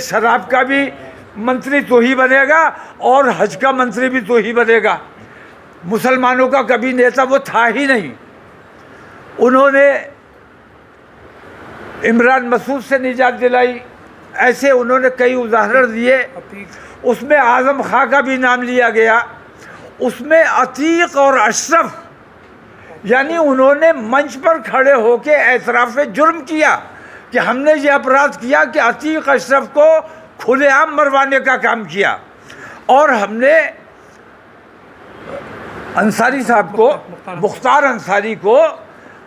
शराब का भी मंत्री तो ही बनेगा और हज का मंत्री भी तो ही बनेगा। मुसलमानों का कभी नेता वो था ही नहीं। उन्होंने इमरान मसूद से निजात दिलाई, ऐसे उन्होंने कई उदाहरण दिए। उसमें आज़म खां का भी नाम लिया गया, उसमें अतीक और अशरफ, यानी उन्होंने मंच पर खड़े होकर एतराफ़ जुर्म किया कि हमने ये अपराध किया कि अतीक अशरफ को खुलेआम मरवाने का काम किया। और हमने अंसारी साहब को, मुख्तार अंसारी को,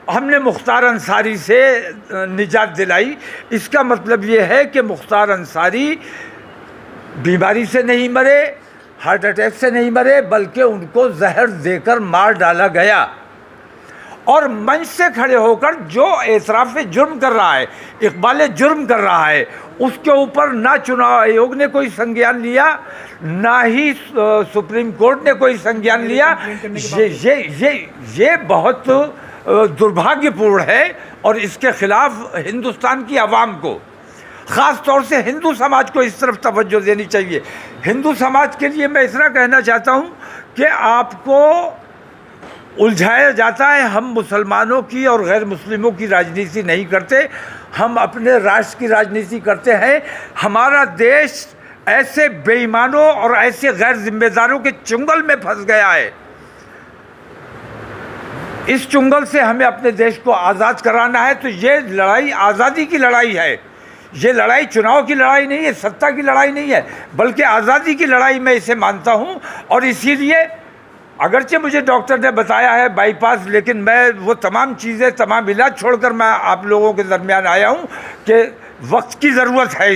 हमने मुख्तार अंसारी से निजात दिलाई। इसका मतलब ये है कि मुख्तार अंसारी बीमारी से नहीं मरे, हार्ट अटैक से नहीं मरे, बल्कि उनको जहर देकर मार डाला गया। और मंच से खड़े होकर जो एतराफ़ जुर्म कर रहा है, इक़बाल जुर्म कर रहा है, उसके ऊपर ना चुनाव आयोग ने कोई संज्ञान लिया, ना ही सुप्रीम कोर्ट ने कोई संज्ञान लिया। ये बहुत दुर्भाग्यपूर्ण है और इसके खिलाफ हिंदुस्तान की आवाम को, ख़ास तौर से हिंदू समाज को इस तरफ तवज्जो देनी चाहिए। हिंदू समाज के लिए मैं इतना कहना चाहता हूँ कि आपको उलझाया जाता है। हम मुसलमानों की और गैर मुस्लिमों की राजनीति नहीं करते, हम अपने राष्ट्र की राजनीति करते हैं। हमारा देश ऐसे बेईमानों और ऐसे गैर जिम्मेदारों के चुंगल में फंस गया है। इस चुंगल से हमें अपने देश को आज़ाद कराना है। तो ये लड़ाई आज़ादी की लड़ाई है, ये लड़ाई चुनाव की लड़ाई नहीं है, सत्ता की लड़ाई नहीं है, बल्कि आज़ादी की लड़ाई मैं इसे मानता हूँ। और इसीलिए अगरचे मुझे डॉक्टर ने बताया है बाईपास, लेकिन मैं वो तमाम चीज़ें, तमाम इलाज छोड़कर मैं आप लोगों के दरमियान आया हूँ कि वक्त की ज़रूरत है।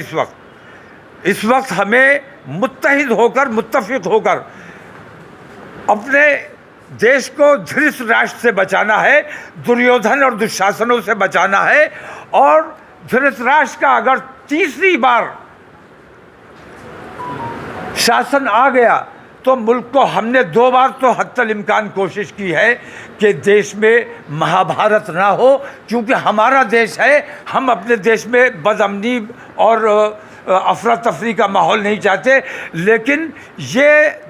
इस वक्त हमें मुत्तहिद होकर, मुत्तफ़िक़ होकर अपने देश को धृष्ट राष्ट्र से बचाना है, दुर्योधन और दुशासनों से बचाना है। और धृष्ट राष्ट्र का अगर तीसरी बार शासन आ गया तो मुल्क को, हमने 2 बार तो हत्तल इम्कान कोशिश की है कि देश में महाभारत ना हो, क्योंकि हमारा देश है। हम अपने देश में बदअमनी और अफरा तफरी का माहौल नहीं चाहते, लेकिन ये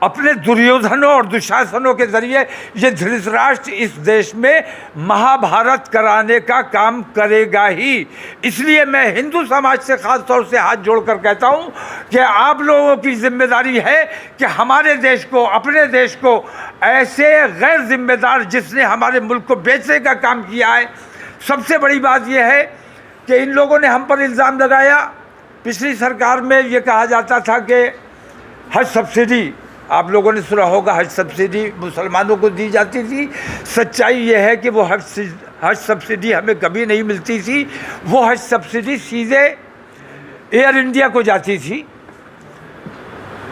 अपने दुर्योधनों और दुशासनों के ज़रिए ये धृतराष्ट्र इस देश में महाभारत कराने का काम करेगा ही। इसलिए मैं हिंदू समाज से ख़ास तौर से हाथ जोड़कर कहता हूँ कि आप लोगों की जिम्मेदारी है कि हमारे देश को, अपने देश को, ऐसे गैर जिम्मेदार जिसने हमारे मुल्क को बेचने का काम किया है। सबसे बड़ी बात यह है कि इन लोगों ने हम पर इल्ज़ाम लगाया, पिछली सरकार में ये कहा जाता था कि हज सब्सिडी, आप लोगों ने सुना होगा, हज सब्सिडी मुसलमानों को दी जाती थी। सच्चाई ये है कि वो हज सब्सिडी हमें कभी नहीं मिलती थी। वो हज सब्सिडी सीधे एयर इंडिया को जाती थी।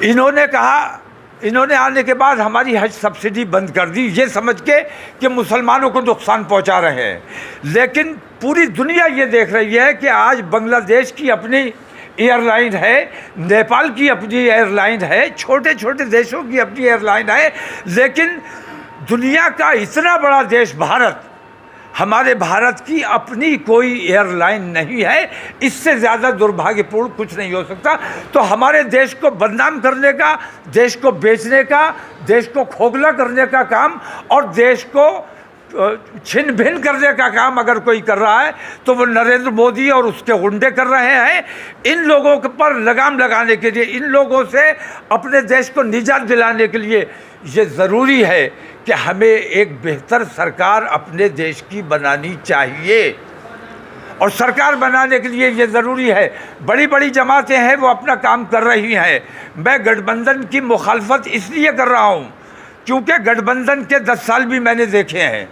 इन्होंने कहा, इन्होंने आने के बाद हमारी हज सब्सिडी बंद कर दी, ये समझ के कि मुसलमानों को नुकसान पहुंचा रहे हैं। लेकिन पूरी दुनिया ये देख रही है कि आज बांग्लादेश की अपनी एयरलाइन है, नेपाल की अपनी एयरलाइन है, छोटे छोटे देशों की अपनी एयरलाइन है, लेकिन दुनिया का इतना बड़ा देश भारत, हमारे भारत की अपनी कोई एयरलाइन नहीं है। इससे ज़्यादा दुर्भाग्यपूर्ण कुछ नहीं हो सकता। तो हमारे देश को बदनाम करने का, देश को बेचने का, देश को खोखला करने का काम और देश को छिन भिन करने का काम अगर कोई कर रहा है तो वो नरेंद्र मोदी और उसके गुंडे कर रहे हैं। इन लोगों पर लगाम लगाने के लिए, इन लोगों से अपने देश को निजात दिलाने के लिए ये ज़रूरी है कि हमें एक बेहतर सरकार अपने देश की बनानी चाहिए। और सरकार बनाने के लिए ये ज़रूरी है, बड़ी बड़ी जमातें हैं वो अपना काम कर रही हैं। मैं गठबंधन की मुखालफत इसलिए कर रहा हूँ क्योंकि गठबंधन के 10 साल भी मैंने देखे हैं,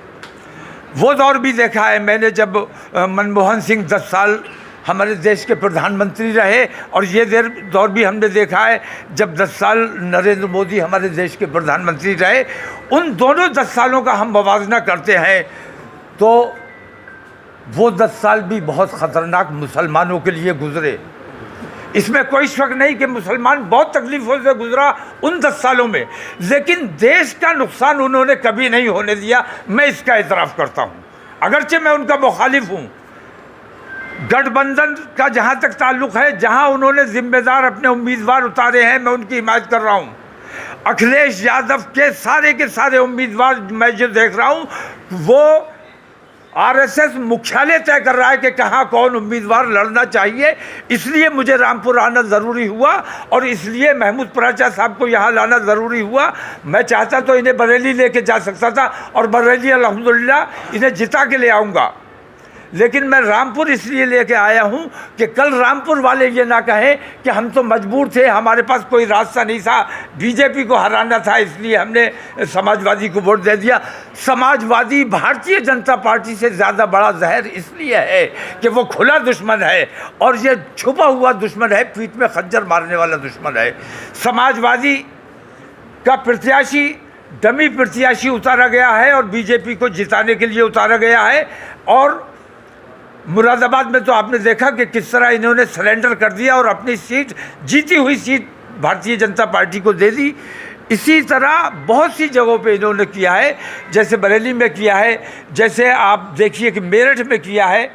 वो दौर भी देखा है मैंने जब मनमोहन सिंह 10 साल हमारे देश के प्रधानमंत्री रहे, और ये दौर भी हमने देखा है जब 10 साल नरेंद्र मोदी हमारे देश के प्रधानमंत्री रहे। उन दोनों 10 सालों का हम मुवाजना करते हैं तो वो 10 साल भी बहुत ख़तरनाक मुसलमानों के लिए गुज़रे। इसमें कोई शक नहीं कि मुसलमान बहुत तकलीफ़ों से गुजरा उन 10 सालों में, लेकिन देश का नुकसान उन्होंने कभी नहीं होने दिया। मैं इसका एतराफ़ करता हूँ, अगरचे मैं उनका मुखालिफ हूँ। गठबंधन का जहाँ तक ताल्लुक़ है, जहाँ उन्होंने जिम्मेदार अपने उम्मीदवार उतारे हैं, मैं उनकी हिमायत कर रहा हूँ। अखिलेश यादव के सारे उम्मीदवार मैं जो देख रहा हूँ, वो आरएसएस मुख्यालय तय कर रहा है कि कहाँ कौन उम्मीदवार लड़ना चाहिए। इसलिए मुझे रामपुर आना ज़रूरी हुआ और इसलिए महमूद पराचा साहब को यहाँ लाना ज़रूरी हुआ। मैं चाहता तो इन्हें बरेली लेके जा सकता था और बरेली अल्हम्दुलिल्लाह इन्हें जिता के ले आऊँगा, लेकिन मैं रामपुर इसलिए लेके आया हूँ कि कल रामपुर वाले ये ना कहें कि हम तो मजबूर थे, हमारे पास कोई रास्ता नहीं था, बीजेपी को हराना था इसलिए हमने समाजवादी को वोट दे दिया। समाजवादी भारतीय जनता पार्टी से ज़्यादा बड़ा जहर इसलिए है कि वो खुला दुश्मन है और ये छुपा हुआ दुश्मन है, पीठ में खंजर मारने वाला दुश्मन है। समाजवादी का प्रत्याशी डमी प्रत्याशी उतारा गया है और बीजेपी को जिताने के लिए उतारा गया है। और मुरादाबाद में तो आपने देखा कि किस तरह इन्होंने सरेंडर कर दिया और अपनी सीट, जीती हुई सीट भारतीय जनता पार्टी को दे दी। इसी तरह बहुत सी जगहों पे इन्होंने किया है, जैसे बरेली में किया है, जैसे आप देखिए कि मेरठ में किया है,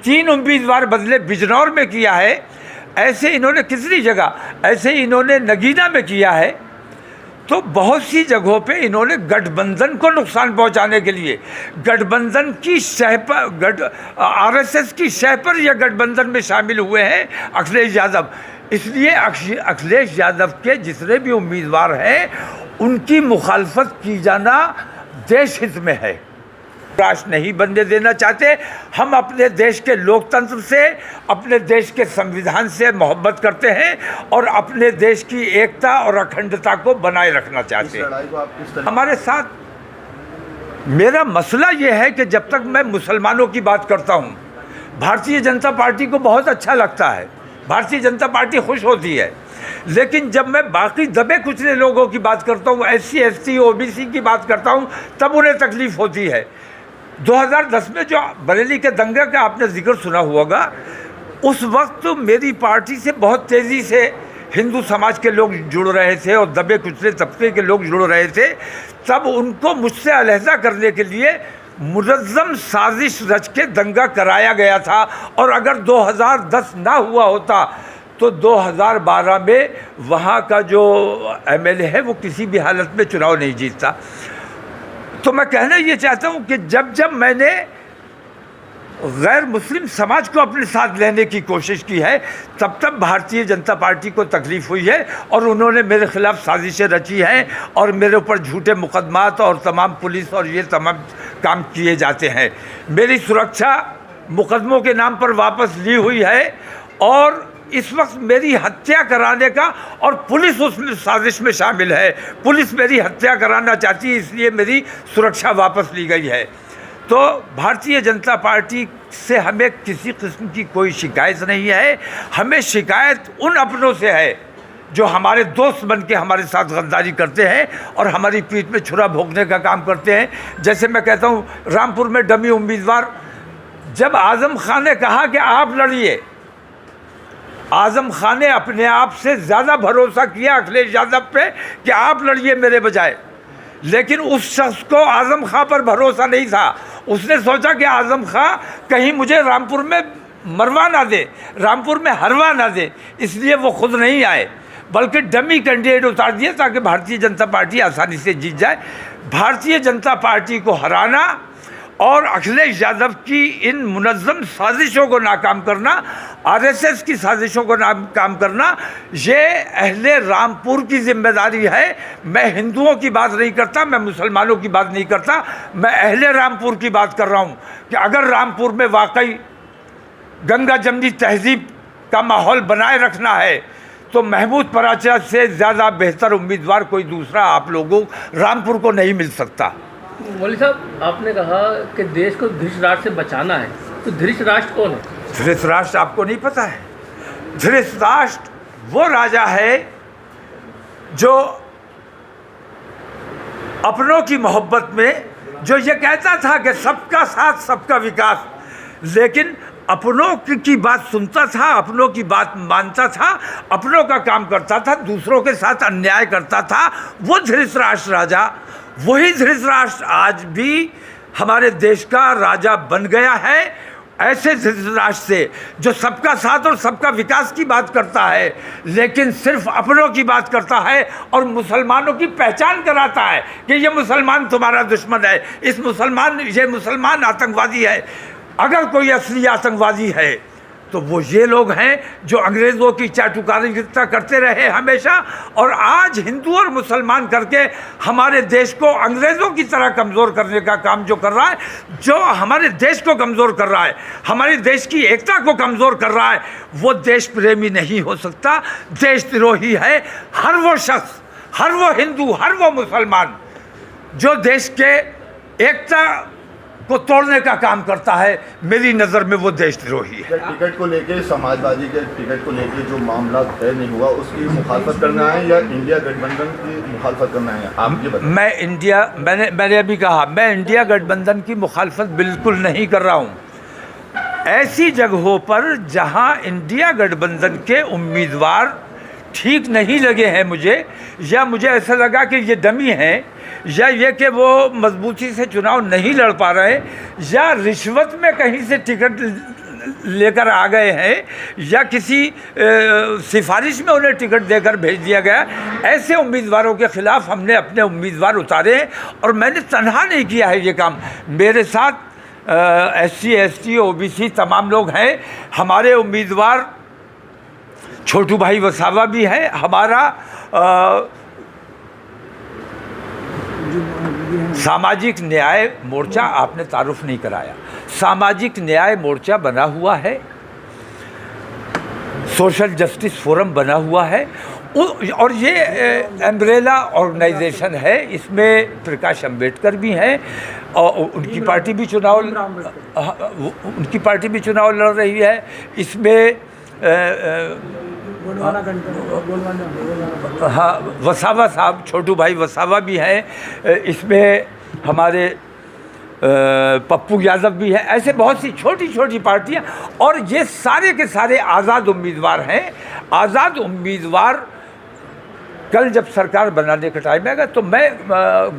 3 उम्मीदवार बदले, बिजनौर में किया है, ऐसे इन्होंने कितनी जगह, ऐसे इन्होंने नगीना में किया है। तो बहुत सी जगहों पे इन्होंने गठबंधन को नुकसान पहुंचाने के लिए, गठबंधन की शह पर, आरएसएस की शह पर यह गठबंधन में शामिल हुए हैं अखिलेश यादव। इसलिए अखिलेश यादव के जितने भी उम्मीदवार हैं उनकी मुखालफत की जाना देश हित में है। राष्ट्र नहीं बनने देना चाहते। हम अपने देश के लोकतंत्र से, अपने देश के संविधान से मोहब्बत करते हैं और अपने देश की एकता और अखंडता को बनाए रखना चाहते हैं। हमारे साथ मेरा मसला ये है कि जब तक मैं मुसलमानों की बात करता हूँ, भारतीय जनता पार्टी को बहुत अच्छा लगता है, भारतीय जनता पार्टी खुश होती है, लेकिन जब मैं बाकी दबे कुचले लोगों की बात करता हूँ, SC ST OBC की बात करता हूँ, तब उन्हें तकलीफ़ होती है। 2010 में जो बरेली के दंगे का आपने जिक्र सुना होगा, उस वक्त मेरी पार्टी से बहुत तेज़ी से हिंदू समाज के लोग जुड़ रहे थे और दबे कुचले तबके के लोग जुड़ रहे थे। तब उनको मुझसे अलहदा करने के लिए मुनज़्ज़म साजिश रच के दंगा कराया गया था और अगर 2010 ना हुआ होता तो 2012 में वहाँ का जो MLA है वो किसी भी हालत में चुनाव नहीं जीतता। तो मैं कहना ये चाहता हूँ कि जब जब मैंने गैर मुस्लिम समाज को अपने साथ लेने की कोशिश की है, तब तब भारतीय जनता पार्टी को तकलीफ़ हुई है और उन्होंने मेरे खिलाफ़ साजिशें रची हैं और मेरे ऊपर झूठे मुकदमात और तमाम पुलिस और ये तमाम काम किए जाते हैं। मेरी सुरक्षा मुकदमों के नाम पर वापस ली हुई है और इस वक्त मेरी हत्या कराने का, और पुलिस उस साजिश में शामिल है, पुलिस मेरी हत्या कराना चाहती है, इसलिए मेरी सुरक्षा वापस ली गई है। तो भारतीय जनता पार्टी से हमें किसी किस्म की कोई शिकायत नहीं है। हमें शिकायत उन अपनों से है जो हमारे दोस्त बन के हमारे साथ गद्दारी करते हैं और हमारी पीठ में छुरा भोंकने का काम करते हैं। जैसे मैं कहता हूँ, रामपुर में डमी उम्मीदवार, जब आज़म खान ने कहा कि आप लड़िए, आज़म खान ने अपने आप से ज़्यादा भरोसा किया अखिलेश यादव पे कि आप लड़िए मेरे बजाय, लेकिन उस शख्स को आज़म खान पर भरोसा नहीं था। उसने सोचा कि आज़म खान कहीं मुझे रामपुर में मरवा ना दे, रामपुर में हरवा ना दे, इसलिए वो खुद नहीं आए बल्कि डमी कैंडिडेट उतार दिए ताकि भारतीय जनता पार्टी आसानी से जीत जाए। भारतीय जनता पार्टी को हराना और अखिलेश यादव की इन मुनज़्ज़म साजिशों को नाकाम करना, आरएसएस की साजिशों को नाकाम करना, ये अहले रामपुर की जिम्मेदारी है। मैं हिंदुओं की बात नहीं करता, मैं मुसलमानों की बात नहीं करता, मैं अहले रामपुर की बात कर रहा हूँ कि अगर रामपुर में वाकई गंगा जमनी तहजीब का माहौल बनाए रखना है तो महमूद पराचा से ज़्यादा बेहतर उम्मीदवार कोई दूसरा आप लोगों रामपुर को नहीं मिल सकता। मौलवी साहब, आपने कहा कि देश को धृतराष्ट्र से बचाना है, तो धृतराष्ट्र कौन है? धृतराष्ट्र आपको नहीं पता है? धृतराष्ट्र वो राजा है जो अपनों की मोहब्बत में जो ये कहता था कि सबका साथ सबका विकास, लेकिन अपनों की बात सुनता था, अपनों की बात मानता था, अपनों का काम करता था, दूसरों के साथ अन्याय करता था, वो धृतराष्ट्र राजा। वही धृतराष्ट्र आज भी हमारे देश का राजा बन गया है। ऐसे राष्ट्र से जो सबका साथ और सबका विकास की बात करता है लेकिन सिर्फ अपनों की बात करता है और मुसलमानों की पहचान कराता है कि ये मुसलमान तुम्हारा दुश्मन है, ये मुसलमान आतंकवादी है। अगर कोई असली आतंकवादी है तो वो ये लोग हैं जो अंग्रेज़ों की चाटुकारिता करते रहे हमेशा, और आज हिंदू और मुसलमान करके हमारे देश को अंग्रेज़ों की तरह कमज़ोर करने का काम जो कर रहा है, जो हमारे देश को कमज़ोर कर रहा है, हमारे देश की एकता को कमज़ोर कर रहा है, वो देश प्रेमी नहीं हो सकता, देशद्रोही है हर वो शख्स, हर वो हिंदू, हर वो मुसलमान जो देश के एकता को तोड़ने का काम करता है। मेरी नज़र में वो देशद्रोही है। टिकट को लेके, समाजवादी के टिकट को लेके जो मामला तय नहीं हुआ उसकी मुखालफत करना है या इंडिया गठबंधन की मुखालफत करना है, आप ये बताएं। मैंने अभी कहा, मैं इंडिया गठबंधन की मुखालफत बिल्कुल नहीं कर रहा हूँ। ऐसी जगहों पर जहाँ इंडिया गठबंधन के उम्मीदवार ठीक नहीं लगे हैं मुझे, या मुझे ऐसा लगा कि ये डमी हैं, या ये कि वो मजबूती से चुनाव नहीं लड़ पा रहे, या रिश्वत में कहीं से टिकट लेकर आ गए हैं, या किसी सिफारिश में उन्हें टिकट देकर भेज दिया गया, ऐसे उम्मीदवारों के ख़िलाफ़ हमने अपने उम्मीदवार उतारे हैं। और मैंने तनहा नहीं किया है ये काम, मेरे साथ SC ST OBC तमाम लोग हैं। हमारे उम्मीदवार छोटू भाई वसावा भी है, हमारा सामाजिक न्याय मोर्चा, आपने तारुफ नहीं कराया, सामाजिक न्याय मोर्चा बना हुआ है, सोशल जस्टिस फोरम बना हुआ है, और ये एम्ब्रेला ऑर्गेनाइजेशन है, इसमें प्रकाश अंबेडकर भी हैं और उनकी पार्टी भी चुनाव लड़ रही है। इसमें हाँ, वसावा साहब, छोटू भाई वसावा भी हैं, इसमें हमारे पप्पू यादव भी है, ऐसे बहुत सी छोटी छोटी पार्टियां, और ये सारे के सारे आज़ाद उम्मीदवार हैं। आज़ाद उम्मीदवार कल जब सरकार बनाने का टाइम आएगा तो मैं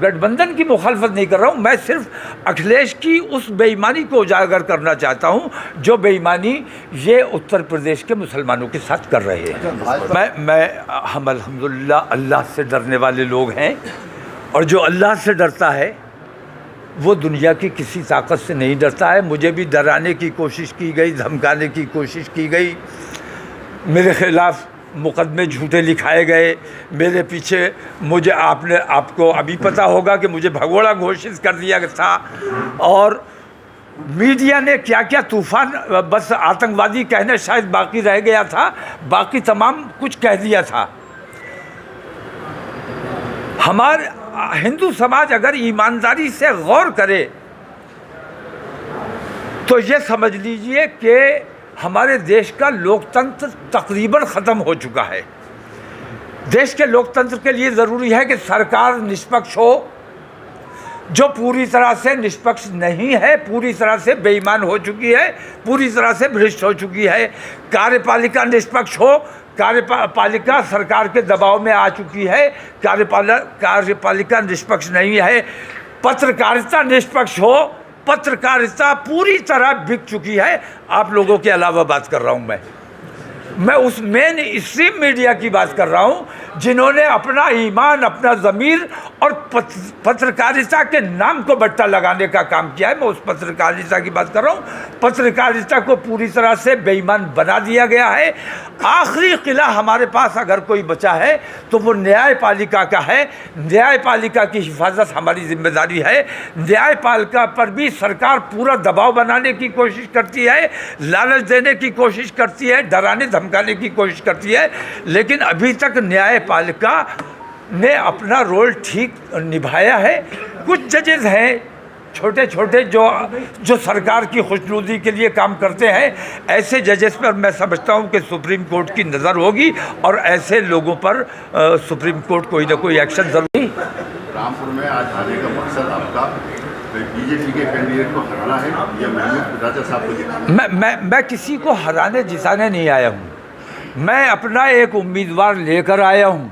गठबंधन की मुखालफत नहीं कर रहा हूँ, मैं सिर्फ अखिलेश की उस बेईमानी को उजागर करना चाहता हूँ जो बेईमानी ये उत्तर प्रदेश के मुसलमानों के साथ कर रहे हैं। हम अल्हम्दुलिल्लाह अल्लाह से डरने वाले लोग हैं, और जो अल्लाह से डरता है वो दुनिया की किसी ताकत से नहीं डरता है। मुझे भी डराने की कोशिश की गई, धमकाने की कोशिश की गई, मेरे ख़िलाफ़ मुकदमे झूठे लिखाए गए, मेरे पीछे आपको अभी पता होगा कि मुझे भगोड़ा घोषित कर दिया था, और मीडिया ने क्या क्या तूफ़ान, बस आतंकवादी कहना शायद बाकी रह गया था, बाकी तमाम कुछ कह दिया था। हमारा हिंदू समाज अगर ईमानदारी से गौर करे तो ये समझ लीजिए कि हमारे देश का लोकतंत्र तकरीबन ख़त्म हो चुका है। देश के लोकतंत्र के लिए ज़रूरी है कि सरकार निष्पक्ष हो, जो पूरी तरह से निष्पक्ष नहीं है, पूरी तरह से बेईमान हो चुकी है, पूरी तरह से भ्रष्ट हो चुकी है। कार्यपालिका निष्पक्ष हो, कार्यपालिका सरकार के दबाव में आ चुकी है, कार्यपालिका निष्पक्ष नहीं है। पत्रकारिता निष्पक्ष हो, पत्रकारिता पूरी तरह बिक चुकी है। आप लोगों के अलावा बात कर रहा हूँ मैं उस मेन स्ट्रीम मीडिया की बात कर रहा हूँ जिन्होंने अपना ईमान, अपना ज़मीर और पत्रकारिता के नाम को बट्टा लगाने का काम किया है। मैं उस पत्रकारिता की बात कर रहा हूँ। पत्रकारिता को पूरी तरह से बेईमान बना दिया गया है। आखिरी किला हमारे पास अगर कोई बचा है तो वो न्यायपालिका का है। न्यायपालिका की हिफाजत हमारी जिम्मेदारी है। न्यायपालिका पर भी सरकार पूरा दबाव बनाने की कोशिश करती है, लालच देने की कोशिश करती है, डराने धमकाने की कोशिश करती है, लेकिन अभी तक न्यायपालिका ने अपना रोल ठीक निभाया है। कुछ जजेस हैं छोटे छोटे जो सरकार की खुशनुदी के लिए काम करते हैं। ऐसे जजेस पर मैं समझता हूं कि सुप्रीम कोर्ट की नज़र होगी और ऐसे लोगों पर सुप्रीम कोर्ट कोई ना कोई एक्शन जरूरी। रामपुर में आज आने का मकसद आपका बीजेपी के कैंडिडेट को हराना है या महमूद राजा साहब को जिताना? मैं किसी को हराने जिताने नहीं आया हूँ। मैं अपना एक उम्मीदवार लेकर आया हूँ।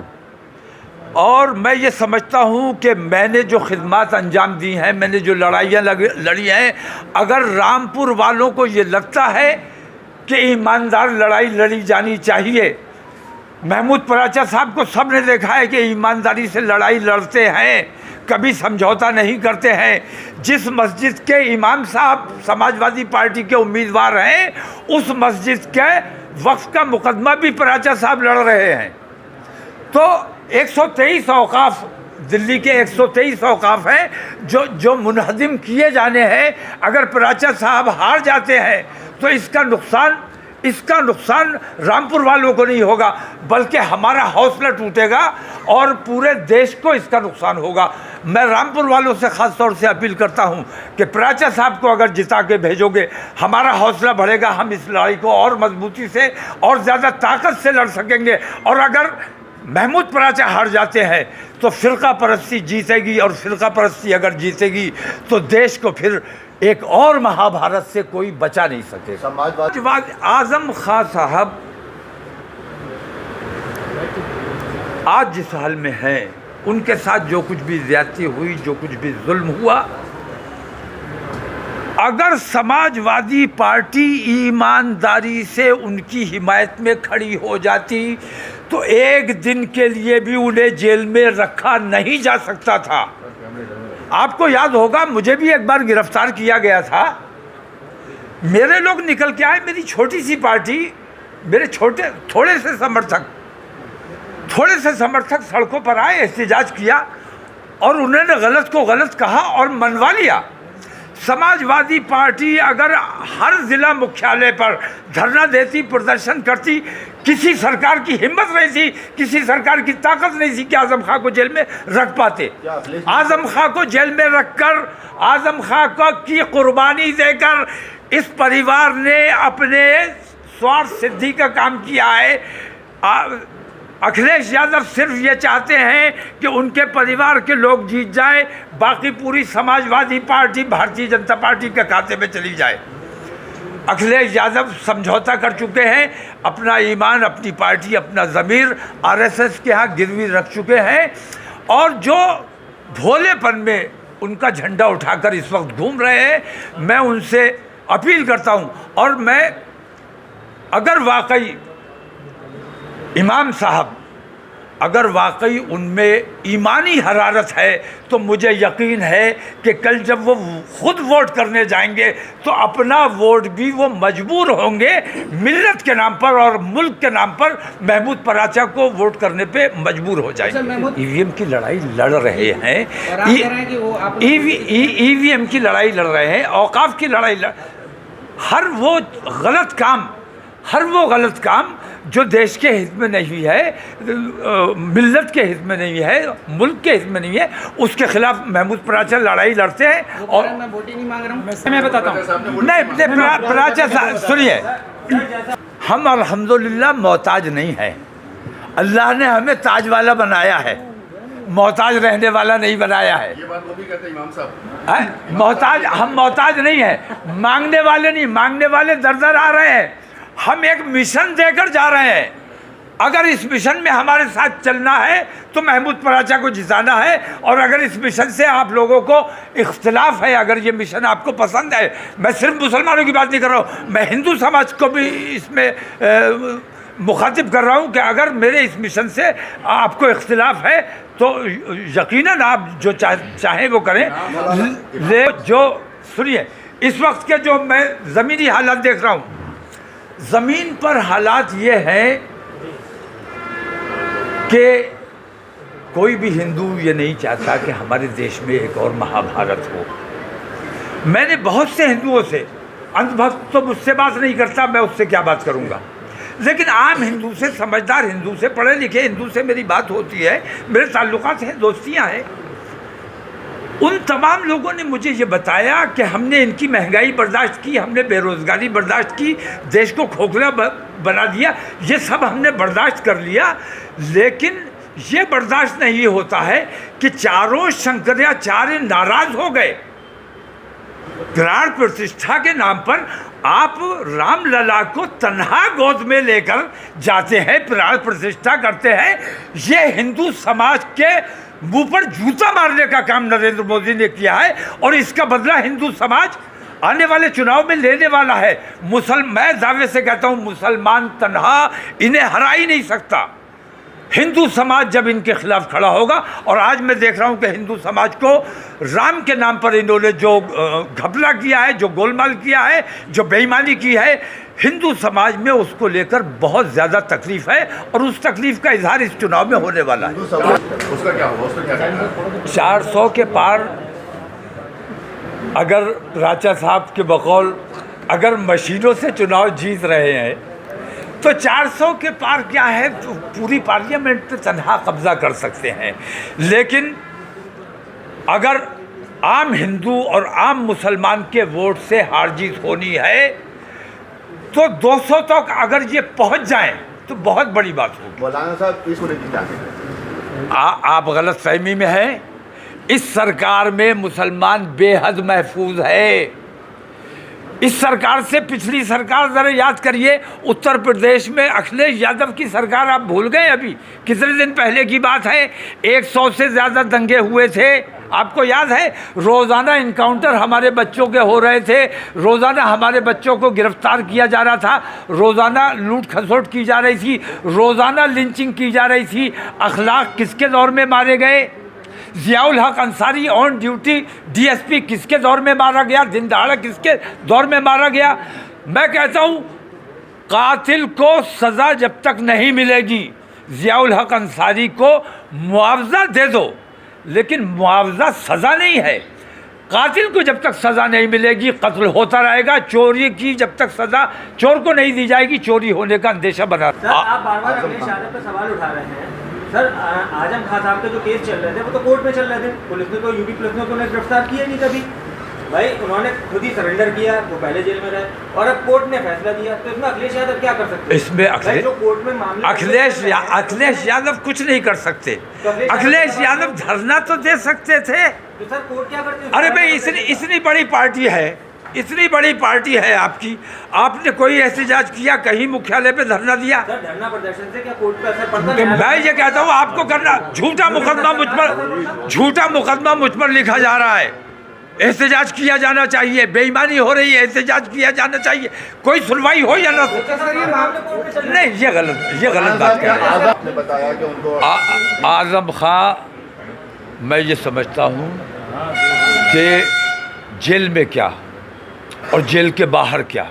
और मैं ये समझता हूँ कि मैंने जो खिदमत अंजाम दी हैं, मैंने जो लड़ाइयाँ लड़ी हैं, अगर रामपुर वालों को ये लगता है कि ईमानदार लड़ाई लड़ी जानी चाहिए, महमूद पराचा साहब को सब ने देखा है कि ईमानदारी से लड़ाई लड़ते हैं, कभी समझौता नहीं करते हैं। जिस मस्जिद के इमाम साहब समाजवादी पार्टी के उम्मीदवार हैं, उस मस्जिद के वक्फ का मुकदमा भी पराचा साहब लड़ रहे हैं। तो 123 औकाफ, दिल्ली के 123 औकाफ हैं जो मुनहदिम किए जाने हैं। अगर पराचा साहब हार जाते हैं तो इसका नुकसान रामपुर वालों को नहीं होगा, बल्कि हमारा हौसला टूटेगा और पूरे देश को इसका नुकसान होगा। मैं रामपुर वालों से ख़ास तौर से अपील करता हूं कि पराचा साहब को अगर जिता के भेजोगे, हमारा हौसला बढ़ेगा, हम इस लड़ाई को और मजबूती से और ज़्यादा ताकत से लड़ सकेंगे। और अगर महमूद पराचा हार जाते हैं तो फ़िरका परस्ती जीतेगी, और फ़िरका परस्ती अगर जीतेगी तो देश को फिर एक और महाभारत से कोई बचा नहीं सकेगा। समाजवादी आज़म खां साहब आज जिस हाल में हैं, उनके साथ जो कुछ भी ज़्यादती हुई, जो कुछ भी जुल्म हुआ, अगर समाजवादी पार्टी ईमानदारी से उनकी हिमायत में खड़ी हो जाती तो एक दिन के लिए भी उन्हें जेल में रखा नहीं जा सकता था। आपको याद होगा, मुझे भी एक बार गिरफ्तार किया गया था। मेरे लोग निकल के आए, मेरी छोटी सी पार्टी, मेरे थोड़े से समर्थक सड़कों पर आए, एहतजाज किया और उन्होंने गलत को गलत कहा और मनवा लिया। समाजवादी पार्टी अगर हर ज़िला मुख्यालय पर धरना देती, प्रदर्शन करती, किसी सरकार की हिम्मत नहीं थी, किसी सरकार की ताकत नहीं थी कि आज़म खां को जेल में रख पाते। आज़म खां को जेल में रखकर, आज़म खां को की कुर्बानी देकर इस परिवार ने अपने स्वार्थ सिद्धि का काम किया है। अखिलेश यादव सिर्फ ये चाहते हैं कि उनके परिवार के लोग जीत जाएं, बाकी पूरी समाजवादी पार्टी भारतीय जनता पार्टी के खाते में चली जाए। अखिलेश यादव समझौता कर चुके हैं, अपना ईमान, अपनी पार्टी, अपना ज़मीर आरएसएस के यहाँ गिरवी रख चुके हैं, और जो भोलेपन में उनका झंडा उठाकर इस वक्त घूम रहे हैं, मैं उनसे अपील करता हूँ। और मैं, अगर वाकई इमाम साहब, अगर वाकई उनमें ईमानी हरारत है, तो मुझे यकीन है कि कल जब वो खुद वोट करने जाएंगे तो अपना वोट भी वो मजबूर होंगे मिल्लत के नाम पर और मुल्क के नाम पर महमूद पराचा को वोट करने पे मजबूर हो जाएंगे। ईवीएम की लड़ाई लड़ रहे हैं, ईवीएम की लड़ाई लड़ रहे हैं, औकाफ की लड़ाई हर वो गलत काम जो देश के हित में नहीं है, मिल्लत के हित में नहीं है, मुल्क के हित में नहीं है, उसके खिलाफ महमूद पराचा लड़ाई लड़ते हैं। और मैं वोट ही नहीं मांग रहा हूँ, मैं बताता हूँ। नहीं, पराचा सुनिए, हम अल्हम्दुलिल्लाह मोहताज नहीं हैं। अल्लाह ने हमें ताज वाला बनाया है, मोहताज रहने वाला नहीं बनाया है। ये बात वो भी कहते हैं इमाम साहब। मोहताज, हम मोहताज नहीं हैं, मांगने वाले नहीं, मांगने वाले दर आ रहे हैं। हम एक मिशन देकर जा रहे हैं। अगर इस मिशन में हमारे साथ चलना है तो महमूद पराचा को जिताना है, और अगर इस मिशन से आप लोगों को इख्तिलाफ है, अगर ये मिशन आपको पसंद है, मैं सिर्फ मुसलमानों की बात नहीं कर रहा हूँ, मैं हिंदू समाज को भी इसमें मुखातिब कर रहा हूँ कि अगर मेरे इस मिशन से आपको इख्तिलाफ है तो यकीनन आप जो चाहें वो करें। जो सुनिए, इस वक्त के जो मैं ज़मीनी हालात देख रहा हूँ, ज़मीन पर हालात ये हैं कि कोई भी हिंदू ये नहीं चाहता कि हमारे देश में एक और महाभारत हो। मैंने बहुत से हिंदुओं से, अंधभक्त तो मुझसे बात नहीं करता, मैं उससे क्या बात करूँगा, लेकिन आम हिंदू से, समझदार हिंदू से, पढ़े लिखे हिंदू से मेरी बात होती है, मेरे ताल्लुकात हैं, दोस्तियाँ हैं। उन तमाम लोगों ने मुझे ये बताया कि हमने इनकी महंगाई बर्दाश्त की, हमने बेरोज़गारी बर्दाश्त की, देश को खोखला बना दिया, ये सब हमने बर्दाश्त कर लिया, लेकिन ये बर्दाश्त नहीं होता है कि चारों शंकराचार्य नाराज़ हो गए। प्राण प्रतिष्ठा के नाम पर आप रामलला को तन्हा गोद में लेकर जाते हैं, प्राण प्रतिष्ठा करते हैं। ये हिंदू समाज के मुंह पर जूता मारने का काम नरेंद्र मोदी ने किया है और इसका बदला हिंदू समाज आने वाले चुनाव में लेने वाला है। मैं दावे से कहता हूँ मुसलमान तन्हा इन्हें हरा ही नहीं सकता। हिंदू समाज जब इनके खिलाफ खड़ा होगा, और आज मैं देख रहा हूँ कि हिंदू समाज को राम के नाम पर इन्होंने जो घपला किया है, जो गोलमाल किया है, जो बेईमानी की है, हिंदू समाज में उसको लेकर बहुत ज़्यादा तकलीफ़ है और उस तकलीफ़ का इजहार इस चुनाव में होने वाला है। उसका क्या होगा, उसका क्या 400 के पार अगर राजा साहब के बकौल अगर मशीनों से चुनाव जीत रहे हैं तो 400 के पार क्या है, तो पूरी पार्लियामेंट पे तन्हा कब्जा कर सकते हैं। लेकिन अगर आम हिंदू और आम मुसलमान के वोट से हार जीत होनी है तो 200 तक अगर ये पहुंच जाएं तो बहुत बड़ी बात होगी। मौलाना साहब इसको लेकर क्या कहेंगे? आप गलत फहमी में हैं। इस सरकार में मुसलमान बेहद महफूज है। इस सरकार से पिछली सरकार ज़रा याद करिए, उत्तर प्रदेश में अखिलेश यादव की सरकार आप भूल गए? अभी कितने दिन पहले की बात है, 100 से ज़्यादा दंगे हुए थे, आपको याद है? रोज़ाना इनकाउंटर हमारे बच्चों के हो रहे थे, रोज़ाना हमारे बच्चों को गिरफ्तार किया जा रहा था, रोज़ाना लूट खसोट की जा रही थी, रोज़ाना लिंचिंग की जा रही थी। अखलाक किसके दौर में मारे गए? ज़ियाउल हक अंसारी ऑन ड्यूटी डीएसपी किसके दौर में मारा गया? दिन दहाड़ा किसके दौर में मारा गया? मैं कहता हूँ कातिल को सज़ा जब तक नहीं मिलेगी, ज़ियाउल हक अंसारी को मुआवजा दे दो, लेकिन मुआवजा सज़ा नहीं है। कातिल को जब तक सज़ा नहीं मिलेगी कत्ल होता रहेगा। चोरी की जब तक सज़ा चोर को नहीं दी जाएगी, चोरी होने का अंदेशा बना। सर, आप बार-बार अखिलेश यादव पर सवाल उठा रहे हैं। सर, आजम खान साहब के जो केस चल रहे थे वो तो कोर्ट में चल रहे थे, पुलिस ने तो यूपी पुलिस ने तो उन्हें गिरफ्तार किया नहीं कभी। भाई उन्होंने खुद ही सरेंडर किया, वो पहले जेल में रहे और अब कोर्ट ने फैसला दिया, तो इसमें अखिलेश यादव क्या कर सकते हैं? इसमें जो कोर्ट में मामला अखिलेश यादव कुछ नहीं कर सकते। अखिलेश यादव धरना तो दे सकते थे। तो सर कोर्ट क्या करते? अरे भाई इतनी बड़ी पार्टी है, इतनी बड़ी पार्टी है आपकी, आपने कोई एहतजाज किया, कहीं मुख्यालय पे धरना दिया? सर, धरना प्रदर्शन से क्या कोर्ट पे असर पड़ता है? मैं ये कहता हूँ आपको करना, झूठा मुकदमा मुझ पर लिखा जा रहा है। एहतजाज किया जाना चाहिए, बेईमानी हो रही है, एहतजाज किया जाना चाहिए, कोई सुनवाई हो या ना हो। नहीं, ये गलत बात है। आपने बताया कि उनको आज़म खां, मैं ये समझता हूँ कि जेल में क्या और जेल के बाहर क्या,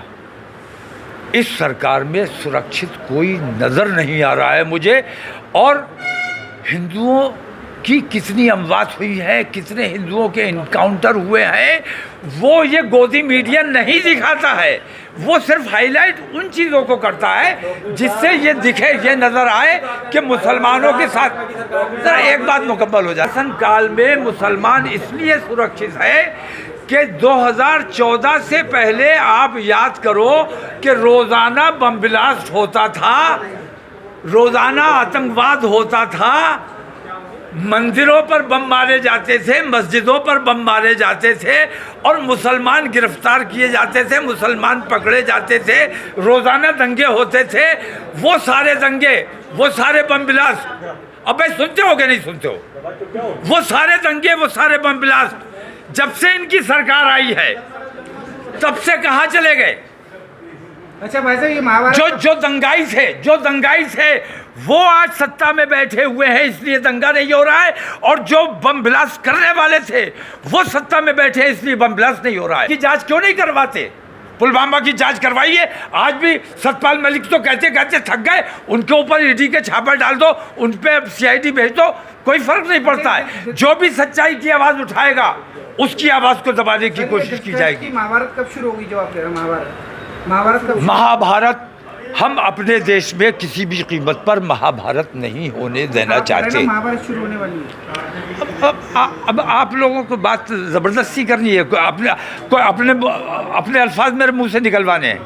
इस सरकार में सुरक्षित कोई नज़र नहीं आ रहा है मुझे। और हिंदुओं की कितनी अमवात हुई है, कितने हिंदुओं के इनकाउंटर हुए हैं, वो ये गोदी मीडिया नहीं दिखाता है। वो सिर्फ हाईलाइट उन चीज़ों को करता है जिससे ये दिखे, ये नज़र आए कि मुसलमानों के साथ। जरा एक बात मुकम्मल हो जाए, शासन काल में मुसलमान इसलिए सुरक्षित है कि 2014 से पहले आप याद करो कि रोज़ाना बम ब्लास्ट होता था, रोज़ाना आतंकवाद होता था, मंदिरों पर बम मारे जाते थे, मस्जिदों पर बम मारे जाते थे और मुसलमान गिरफ्तार किए जाते थे, मुसलमान पकड़े जाते थे, रोज़ाना दंगे होते थे। वो सारे दंगे, वो सारे बम ब्लास्ट, अब भाई सुनते हो कि नहीं सुनते हो? वो सारे दंगे, वो सारे बम ब्लास्ट जब से इनकी सरकार आई है तब से कहाँ चले गए? अच्छा भाई साहब, ये महाभारत जो दंगाई थे वो आज सत्ता में बैठे हुए हैं, इसलिए दंगा नहीं हो रहा है। और जो बम ब्लास्ट करने वाले थे वो सत्ता में बैठे हैं, इसलिए बम ब्लास्ट नहीं हो रहा है। कि जांच क्यों नहीं करवाते? पुलवामा की जांच करवाइए। आज भी सतपाल मलिक तो कहते कहते थक गए, उनके ऊपर ईडी के छापा डाल दो, उन पर सीआईडी भेज दो, कोई फर्क नहीं पड़ता है। जो भी सच्चाई की आवाज़ उठाएगा उसकी आवाज़ को दबाने की कोशिश की जाएगी। महाभारत कब शुरू होगी? जो आप कह रहे हैं महाभारत कब? महाभारत हम अपने देश में किसी भी कीमत पर महाभारत नहीं होने देना चाहते। महाभारत शुरू होने वाली है। अब आप लोगों को बात ज़बरदस्ती करनी है, अपने अल्फाज मेरे मुंह से निकलवाने हैं।